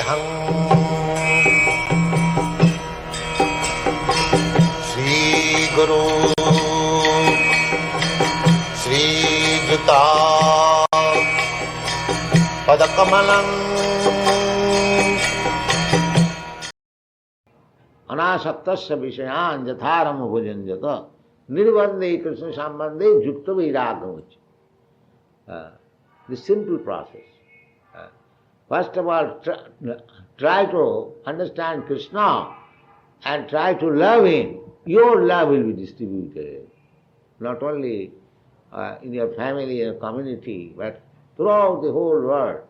Vandeham Shri Guru Shri Yukta Padakamalam Anasaktasya Vishayan Jatharam Bhujanjata Nirvande Krishna Sambandhe yukta-vairāgya. The simple process. First of all, try to understand Krishna and try to love him. Your love will be distributed. Not only in your family and community, but throughout the whole world.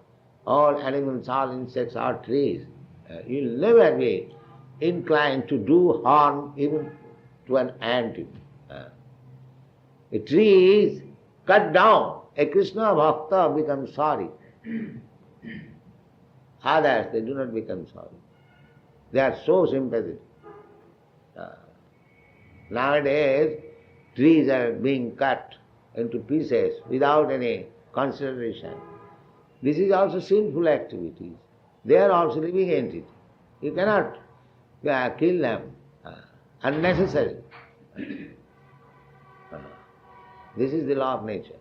All animals, all insects, all trees. You will never be inclined to do harm even to an ant. A tree is cut down. A Krishna Bhakta becomes sorry. Others, they do not become sorry. They are so sympathetic. Nowadays, trees are being cut into pieces without any consideration. This is also sinful activity. They are also living entities. You cannot kill them unnecessarily. This is the law of nature.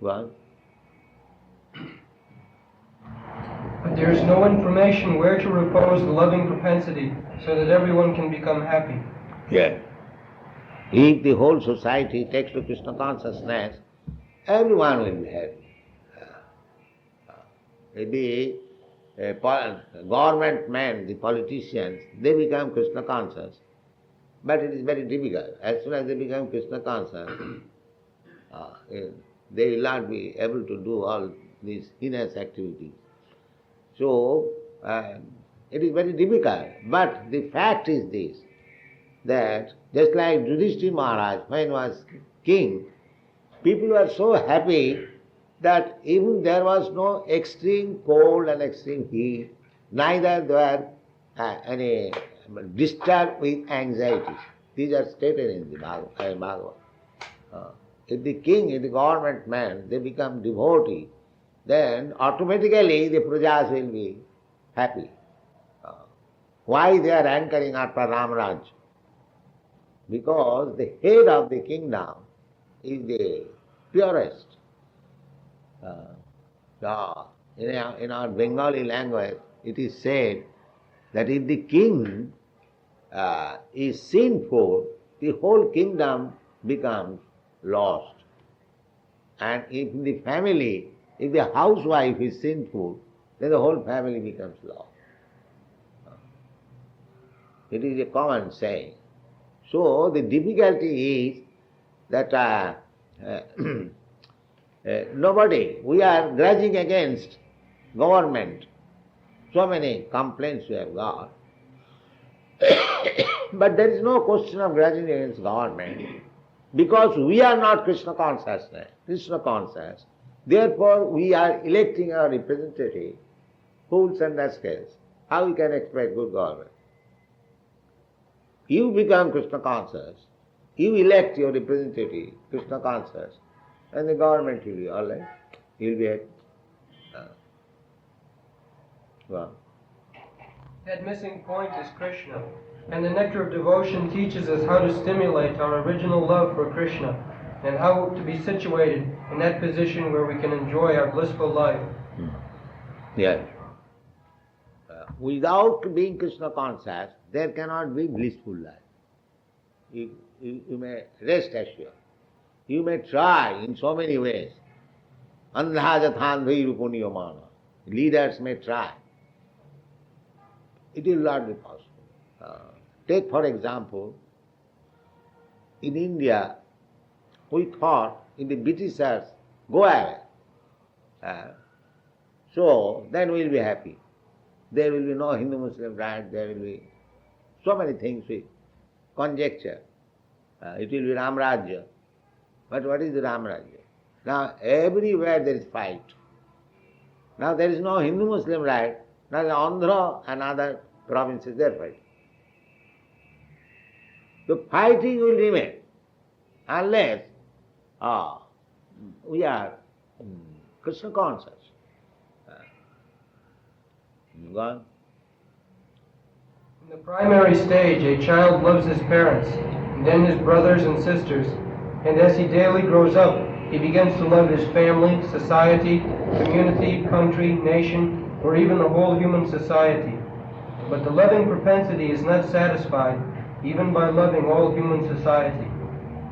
Well, but there is no information where to repose the loving propensity so that everyone can become happy. yeah. If the whole society takes to Krishna consciousness, everyone will be happy. Maybe government men, the politicians, they become Krishna conscious. But it is very difficult. As soon as they become Krishna conscious, they will not be able to do all these heinous activities. So, it is very difficult. But the fact is this, that just like Yudhishthira Maharaj, when he was king, people were so happy that even there was no extreme cold and extreme heat, neither there were any disturbed with anxiety. These are stated in the Bhagavad. If the king, if the government man, they become devotee, then automatically the prajas will be happy. Why they are anchoring after Ramaraj? Because the head of the kingdom is the purest. In our Bengali language, it is said that if the king is sinful, the whole kingdom becomes lost. And if the family, if the housewife is sinful, then the whole family becomes lost. It is a common saying. So the difficulty is that nobody, we are grudging against government. So many complaints we have got. But there is no question of grudging against government, because we are not Krishna consciousness, Krishna conscious. Therefore we are electing our representative, fools and rascals. How we can expect good government? You become Krishna conscious, you elect your representative, Krishna conscious, and the government will be all right. He will be happy. Well. That missing point is Krishna, and the nectar of devotion teaches us how to stimulate our original love for Krishna and how to be situated in that position where we can enjoy our blissful life. Yes. Without being Krishna conscious, there cannot be blissful life. You may rest assured. You may try in so many ways. Andhajathandhi rupuniyamana. Leaders may try. It will not be possible. Take for example, in India, we thought if the Britishers go away, so then we will be happy. There will be no Hindu-Muslim riot, there will be so many things we conjecture. It will be Ramrajya. But what is the Ramrajya? Now everywhere there is fight. Now there is no Hindu-Muslim riot. Now the Andhra and other provinces, they are fighting. The fighting will remain unless we are Krishna conscious. Go on. In the primary stage, a child loves his parents, and then his brothers and sisters, and as he daily grows up, he begins to love his family, society, community, country, nation, or even the whole human society. But the loving propensity is not satisfied even by loving all human society.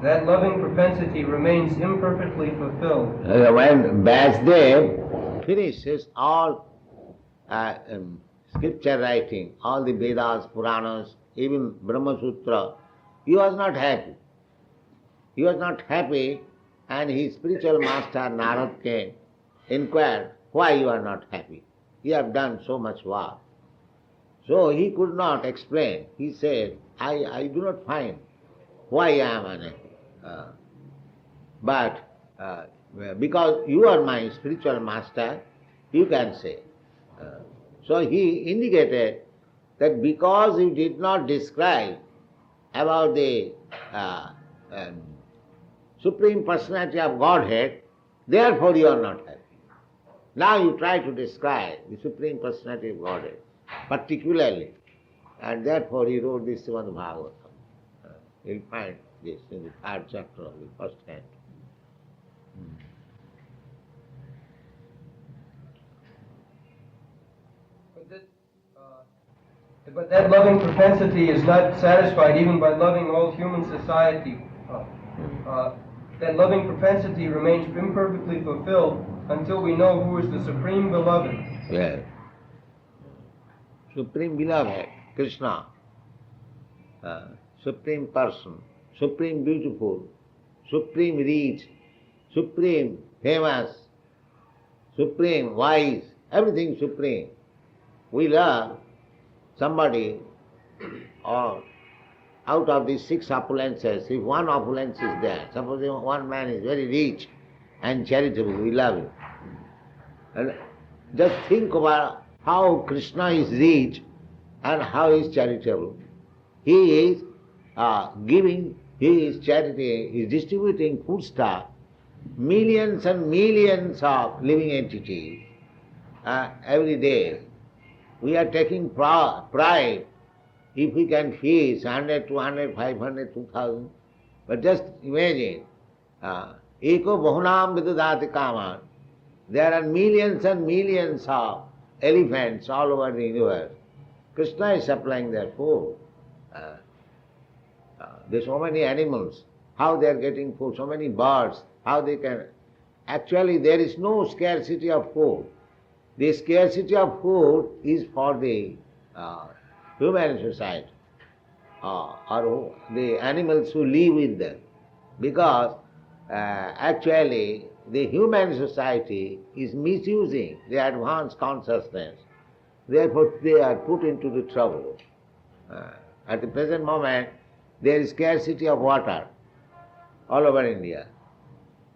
That loving propensity remains imperfectly fulfilled. When Vyāsadeva finishes all scripture writing, all the Vedas, Puranas, even Brahma Sutra, he was not happy. He was not happy, and his spiritual master Narad came, inquired, why you are not happy? You have done so much work. So he could not explain. He said, I do not find why I am unhappy. But because you are my spiritual master, you can say. So he indicated that because you did not describe about the Supreme Personality of Godhead, therefore you are not happy. Now you try to describe the Supreme Personality of Godhead, particularly, and therefore he wrote this Śrīmad-Bhāgavatam. You'll find this in the 3rd chapter of the first canto. But that loving propensity is not satisfied even by loving all human society. That loving propensity remains imperfectly fulfilled until we know who is the Supreme Beloved. Yes. Supreme Beloved, Krishna, Supreme Person, Supreme Beautiful, Supreme Rich, Supreme Famous, Supreme Wise, everything Supreme. We love somebody, or out of these 6 opulences, if one opulence is there, suppose one man is very rich and charitable, we love him. And just think about how Krishna is rich and how he is charitable. He is giving his charity, he is distributing foodstuff, millions and millions of living entities every day. We are taking pride if we can feed 100, 200, 500, 2000. But just imagine, eko bahunam vidudati kaman. There are millions and millions of elephants all over the universe. Krishna is supplying their food. There are so many animals, how they are getting food, so many birds, how they can... Actually, there is no scarcity of food. The scarcity of food is for the human society, or the animals who live with them. Because actually the human society is misusing the advanced consciousness. Therefore they are put into the trouble. At the present moment there is scarcity of water all over India,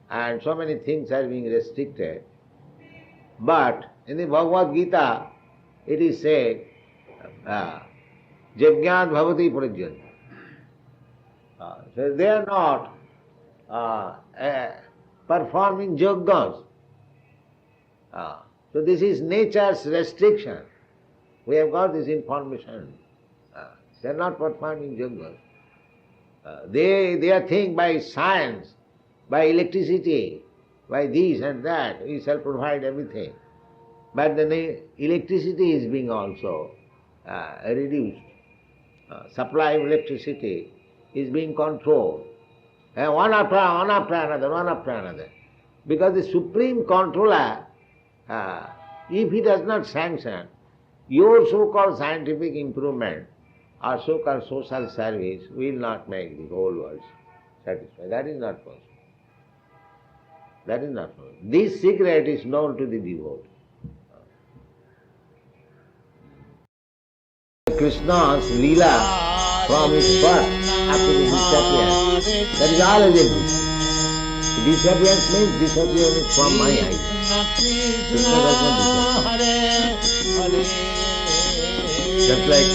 and so many things are being restricted. But in the Bhagavad-gītā it is said, Jajñāt bhavati prajñāt. So they are not performing yogdas. So this is nature's restriction. We have got this information. They are not performing yogdas. They think by science, by electricity, by this and that, we shall provide everything. But the electricity is being also reduced. Supply of electricity is being controlled. One after another. Because the Supreme Controller, if he does not sanction your so-called scientific improvement or so-called social service, will not make the whole world satisfied. That is not possible. That is not possible. This secret is known to the devotee. Krishna's Leela from his birth up to his disappearance, that is all everything. Disappearance means disappearance from my eyes. Krishna does not disappear. Just like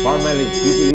formally people